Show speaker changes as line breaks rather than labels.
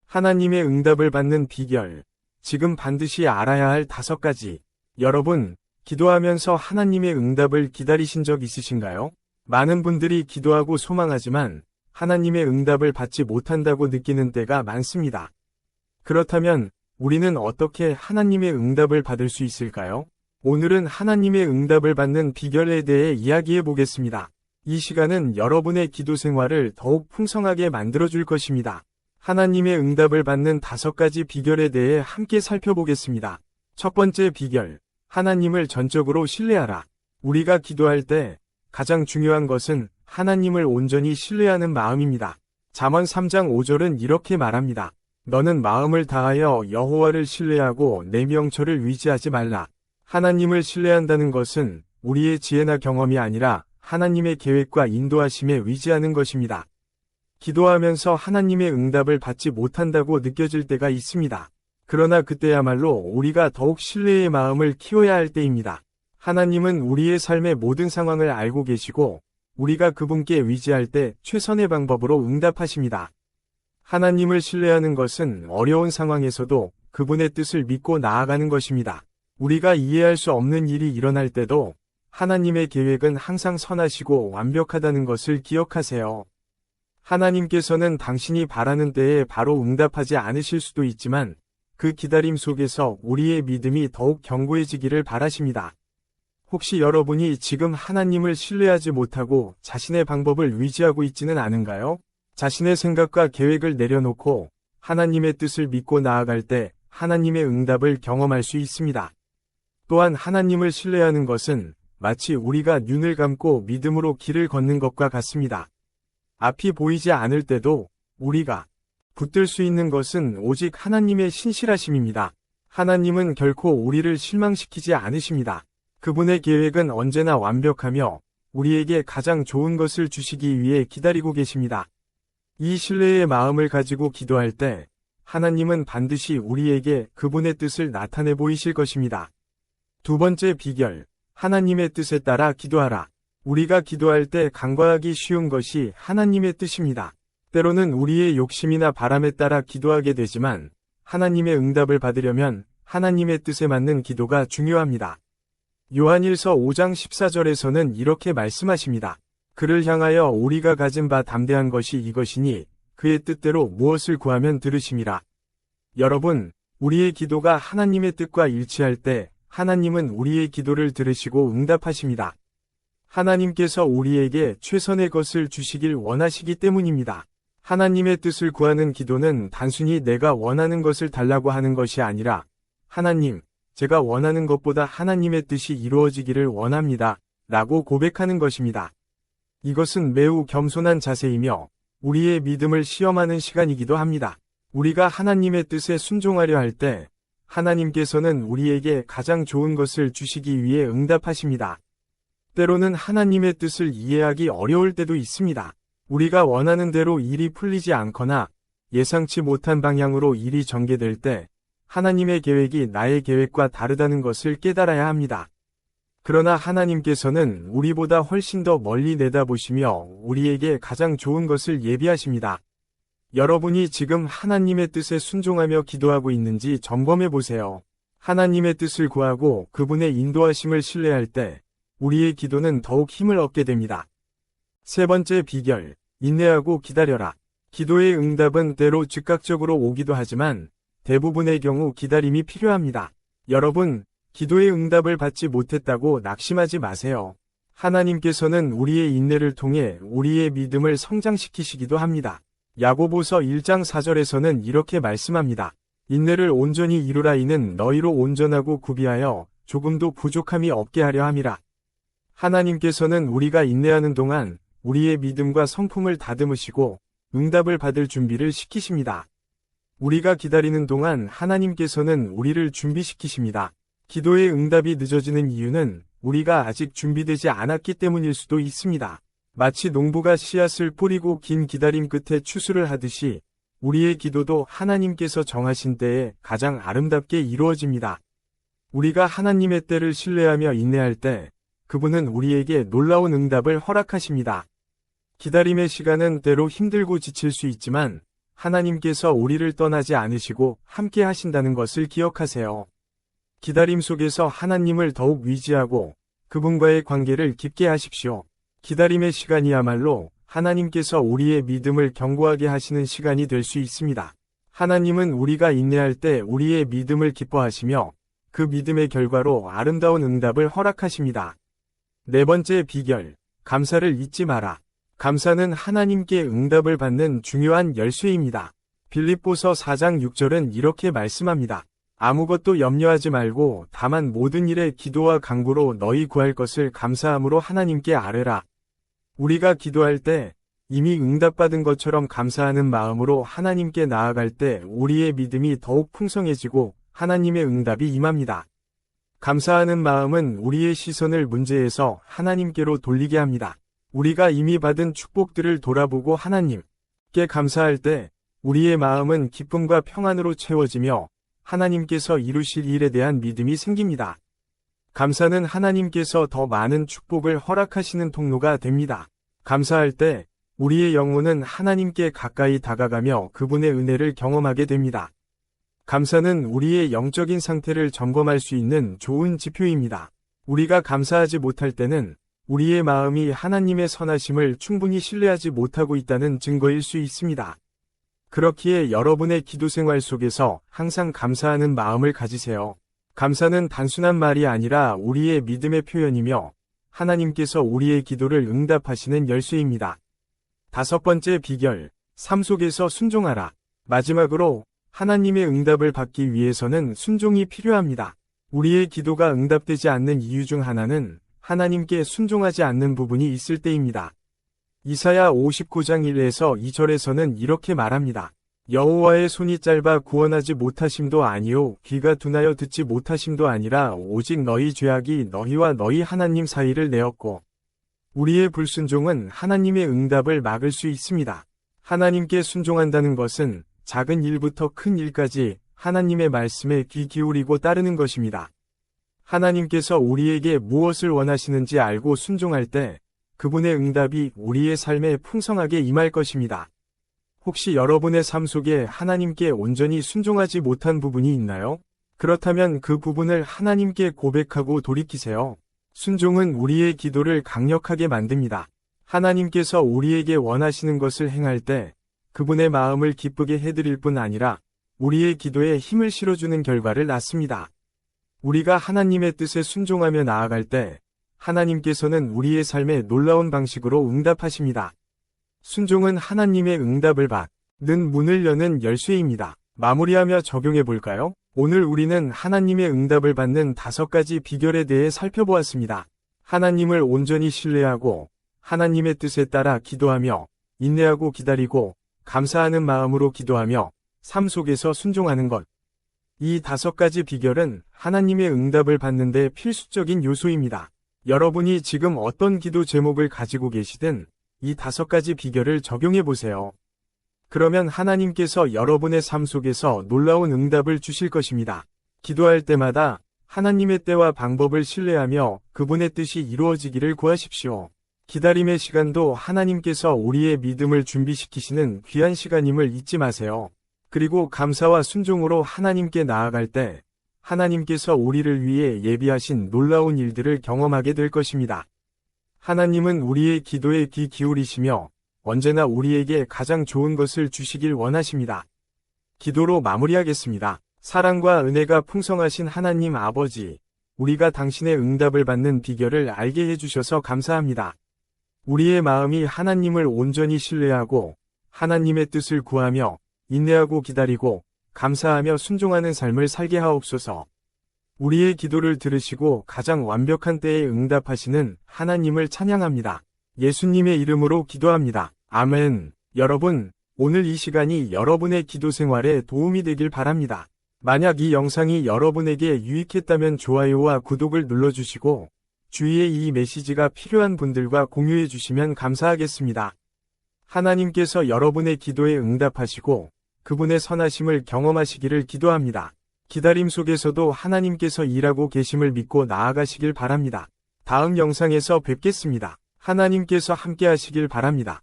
하나님의 응답을 받는 비결. 지금 반드시 알아야 할 5가지. 여러분, 기도하면서 하나님의 응답을 기다리신 적 있으신가요? 많은 분들이 기도하고 소망하지만 하나님의 응답을 받지 못한다고 느끼는 때가 많습니다. 그렇다면 우리는 어떻게 하나님의 응답을 받을 수 있을까요? 오늘은 하나님의 응답을 받는 비결에 대해 이야기해 보겠습니다. 이 시간은 여러분의 기도 생활을 더욱 풍성하게 만들어줄 것입니다. 하나님의 응답을 받는 5가지 비결에 대해 함께 살펴보겠습니다. 첫 번째 비결, 하나님을 전적으로 신뢰하라. 우리가 기도할 때 가장 중요한 것은 하나님을 온전히 신뢰하는 마음입니다. 잠언 3장 5절은 이렇게 말합니다. 너는 마음을 다하여 여호와를 신뢰하고 내 명철을 위지하지 말라. 하나님을 신뢰한다는 것은 우리의 지혜나 경험이 아니라 하나님의 계획과 인도하심에 위지하는 것입니다. 기도하면서 하나님의 응답을 받지 못한다고 느껴질 때가 있습니다. 그러나 그때야말로 우리가 더욱 신뢰의 마음을 키워야 할 때입니다. 하나님은 우리의 삶의 모든 상황을 알고 계시고 우리가 그분께 위지할 때 최선의 방법으로 응답하십니다. 하나님을 신뢰하는 것은 어려운 상황에서도 그분의 뜻을 믿고 나아가는 것입니다. 우리가 이해할 수 없는 일이 일어날 때도 하나님의 계획은 항상 선하시고 완벽하다는 것을 기억하세요. 하나님께서는 당신이 바라는 때에 바로 응답하지 않으실 수도 있지만 그 기다림 속에서 우리의 믿음이 더욱 견고해지기를 바라십니다. 혹시 여러분이 지금 하나님을 신뢰하지 못하고 자신의 방법을 위지하고 있지는 않은가요? 자신의 생각과 계획을 내려놓고 하나님의 뜻을 믿고 나아갈 때 하나님의 응답을 경험할 수 있습니다. 또한 하나님을 신뢰하는 것은 마치 우리가 눈을 감고 믿음으로 길을 걷는 것과 같습니다. 앞이 보이지 않을 때도 우리가 붙들 수 있는 것은 오직 하나님의 신실하심입니다. 하나님은 결코 우리를 실망시키지 않으십니다. 그분의 계획은 언제나 완벽하며 우리에게 가장 좋은 것을 주시기 위해 기다리고 계십니다. 이 신뢰의 마음을 가지고 기도할 때 하나님은 반드시 우리에게 그분의 뜻을 나타내 보이실 것입니다. 두 번째 비결, 하나님의 뜻에 따라 기도하라. 우리가 기도할 때 간과하기 쉬운 것이 하나님의 뜻입니다. 때로는 우리의 욕심이나 바람에 따라 기도하게 되지만 하나님의 응답을 받으려면 하나님의 뜻에 맞는 기도가 중요합니다. 요한일서 5장 14절에서는 이렇게 말씀하십니다. 그를 향하여 우리가 가진 바 담대한 것이 이것이니 그의 뜻대로 무엇을 구하면 들으심이라. 여러분, 우리의 기도가 하나님의 뜻과 일치할 때 하나님은 우리의 기도를 들으시고 응답하십니다. 하나님께서 우리에게 최선의 것을 주시길 원하시기 때문입니다. 하나님의 뜻을 구하는 기도는 단순히 내가 원하는 것을 달라고 하는 것이 아니라 하나님, 제가 원하는 것보다 하나님의 뜻이 이루어지기를 원합니다. 라고 고백하는 것입니다. 이것은 매우 겸손한 자세이며 우리의 믿음을 시험하는 시간이기도 합니다. 우리가 하나님의 뜻에 순종하려 할 때 하나님께서는 우리에게 가장 좋은 것을 주시기 위해 응답하십니다. 때로는 하나님의 뜻을 이해하기 어려울 때도 있습니다. 우리가 원하는 대로 일이 풀리지 않거나 예상치 못한 방향으로 일이 전개될 때 하나님의 계획이 나의 계획과 다르다는 것을 깨달아야 합니다. 그러나 하나님께서는 우리보다 훨씬 더 멀리 내다보시며 우리에게 가장 좋은 것을 예비하십니다. 여러분이 지금 하나님의 뜻에 순종하며 기도하고 있는지 점검해 보세요. 하나님의 뜻을 구하고 그분의 인도하심을 신뢰할 때 우리의 기도는 더욱 힘을 얻게 됩니다. 세 번째 비결, 인내하고 기다려라. 기도의 응답은 때로 즉각적으로 오기도 하지만 대부분의 경우 기다림이 필요합니다. 여러분, 기도의 응답을 받지 못했다고 낙심하지 마세요. 하나님께서는 우리의 인내를 통해 우리의 믿음을 성장시키시기도 합니다. 야고보서 1장 4절에서는 이렇게 말씀합니다. 인내를 온전히 이루라. 이는 너희로 온전하고 구비하여 조금도 부족함이 없게 하려 함이라. 하나님께서는 우리가 인내하는 동안 우리의 믿음과 성품을 다듬으시고 응답을 받을 준비를 시키십니다. 우리가 기다리는 동안 하나님께서는 우리를 준비시키십니다. 기도의 응답이 늦어지는 이유는 우리가 아직 준비되지 않았기 때문일 수도 있습니다. 마치 농부가 씨앗을 뿌리고 긴 기다림 끝에 추수를 하듯이 우리의 기도도 하나님께서 정하신 때에 가장 아름답게 이루어집니다. 우리가 하나님의 때를 신뢰하며 인내할 때 그분은 우리에게 놀라운 응답을 허락하십니다. 기다림의 시간은 때로 힘들고 지칠 수 있지만 하나님께서 우리를 떠나지 않으시고 함께 하신다는 것을 기억하세요. 기다림 속에서 하나님을 더욱 위지하고 그분과의 관계를 깊게 하십시오. 기다림의 시간이야말로 하나님께서 우리의 믿음을 견고하게 하시는 시간이 될 수 있습니다. 하나님은 우리가 인내할 때 우리의 믿음을 기뻐하시며 그 믿음의 결과로 아름다운 응답을 허락하십니다. 네 번째 비결, 감사를 잊지 마라. 감사는 하나님께 응답을 받는 중요한 열쇠입니다. 빌립보서 4장 6절은 이렇게 말씀합니다. 아무것도 염려하지 말고 다만 모든 일에 기도와 간구로 너희 구할 것을 감사함으로 하나님께 아뢰라. 우리가 기도할 때 이미 응답받은 것처럼 감사하는 마음으로 하나님께 나아갈 때 우리의 믿음이 더욱 풍성해지고 하나님의 응답이 임합니다. 감사하는 마음은 우리의 시선을 문제에서 하나님께로 돌리게 합니다. 우리가 이미 받은 축복들을 돌아보고 하나님께 감사할 때 우리의 마음은 기쁨과 평안으로 채워지며 하나님께서 이루실 일에 대한 믿음이 생깁니다. 감사는 하나님께서 더 많은 축복을 허락하시는 통로가 됩니다. 감사할 때 우리의 영혼은 하나님께 가까이 다가가며 그분의 은혜를 경험하게 됩니다. 감사는 우리의 영적인 상태를 점검할 수 있는 좋은 지표입니다. 우리가 감사하지 못할 때는 우리의 마음이 하나님의 선하심을 충분히 신뢰하지 못하고 있다는 증거일 수 있습니다. 그렇기에 여러분의 기도 생활 속에서 항상 감사하는 마음을 가지세요. 감사는 단순한 말이 아니라 우리의 믿음의 표현이며 하나님께서 우리의 기도를 응답하시는 열쇠입니다. 다섯 번째 비결, 삶 속에서 순종하라. 마지막으로 하나님의 응답을 받기 위해서는 순종이 필요합니다. 우리의 기도가 응답되지 않는 이유 중 하나는 하나님께 순종하지 않는 부분이 있을 때입니다. 이사야 59장 1에서 2절에서는 이렇게 말합니다. 여호와의 손이 짧아 구원하지 못하심도 아니요 귀가 둔하여 듣지 못하심도 아니라 오직 너희 죄악이 너희와 너희 하나님 사이를 내었고 우리의 불순종은 하나님의 응답을 막을 수 있습니다. 하나님께 순종한다는 것은 작은 일부터 큰 일까지 하나님의 말씀에 귀 기울이고 따르는 것입니다. 하나님께서 우리에게 무엇을 원하시는지 알고 순종할 때 그분의 응답이 우리의 삶에 풍성하게 임할 것입니다. 혹시 여러분의 삶 속에 하나님께 온전히 순종하지 못한 부분이 있나요? 그렇다면 그 부분을 하나님께 고백하고 돌이키세요. 순종은 우리의 기도를 강력하게 만듭니다. 하나님께서 우리에게 원하시는 것을 행할 때 그분의 마음을 기쁘게 해드릴 뿐 아니라 우리의 기도에 힘을 실어주는 결과를 낳습니다. 우리가 하나님의 뜻에 순종하며 나아갈 때 하나님께서는 우리의 삶에 놀라운 방식으로 응답하십니다. 순종은 하나님의 응답을 받는 문을 여는 열쇠입니다. 마무리하며 적용해 볼까요? 오늘 우리는 하나님의 응답을 받는 5가지 비결에 대해 살펴보았습니다. 하나님을 온전히 신뢰하고 하나님의 뜻에 따라 기도하며 인내하고 기다리고 감사하는 마음으로 기도하며 삶 속에서 순종하는 것. 이 5가지 비결은 하나님의 응답을 받는 데 필수적인 요소입니다. 여러분이 지금 어떤 기도 제목을 가지고 계시든 이 5가지 비결을 적용해 보세요. 그러면 하나님께서 여러분의 삶 속에서 놀라운 응답을 주실 것입니다. 기도할 때마다 하나님의 때와 방법을 신뢰하며 그분의 뜻이 이루어지기를 구하십시오. 기다림의 시간도 하나님께서 우리의 믿음을 준비시키시는 귀한 시간임을 잊지 마세요. 그리고 감사와 순종으로 하나님께 나아갈 때 하나님께서 우리를 위해 예비하신 놀라운 일들을 경험하게 될 것입니다. 하나님은 우리의 기도에 귀 기울이시며 언제나 우리에게 가장 좋은 것을 주시길 원하십니다. 기도로 마무리하겠습니다. 사랑과 은혜가 풍성하신 하나님 아버지, 우리가 당신의 응답을 받는 비결을 알게 해주셔서 감사합니다. 우리의 마음이 하나님을 온전히 신뢰하고 하나님의 뜻을 구하며 인내하고 기다리고 감사하며 순종하는 삶을 살게 하옵소서. 우리의 기도를 들으시고 가장 완벽한 때에 응답하시는 하나님을 찬양합니다. 예수님의 이름으로 기도합니다. 아멘. 여러분, 오늘 이 시간이 여러분의 기도 생활에 도움이 되길 바랍니다. 만약 이 영상이 여러분에게 유익했다면 좋아요와 구독을 눌러주시고 주위에 이 메시지가 필요한 분들과 공유해 주시면 감사하겠습니다. 하나님께서 여러분의 기도에 응답하시고 그분의 선하심을 경험하시기를 기도합니다. 기다림 속에서도 하나님께서 일하고 계심을 믿고 나아가시길 바랍니다. 다음 영상에서 뵙겠습니다. 하나님께서 함께 하시길 바랍니다.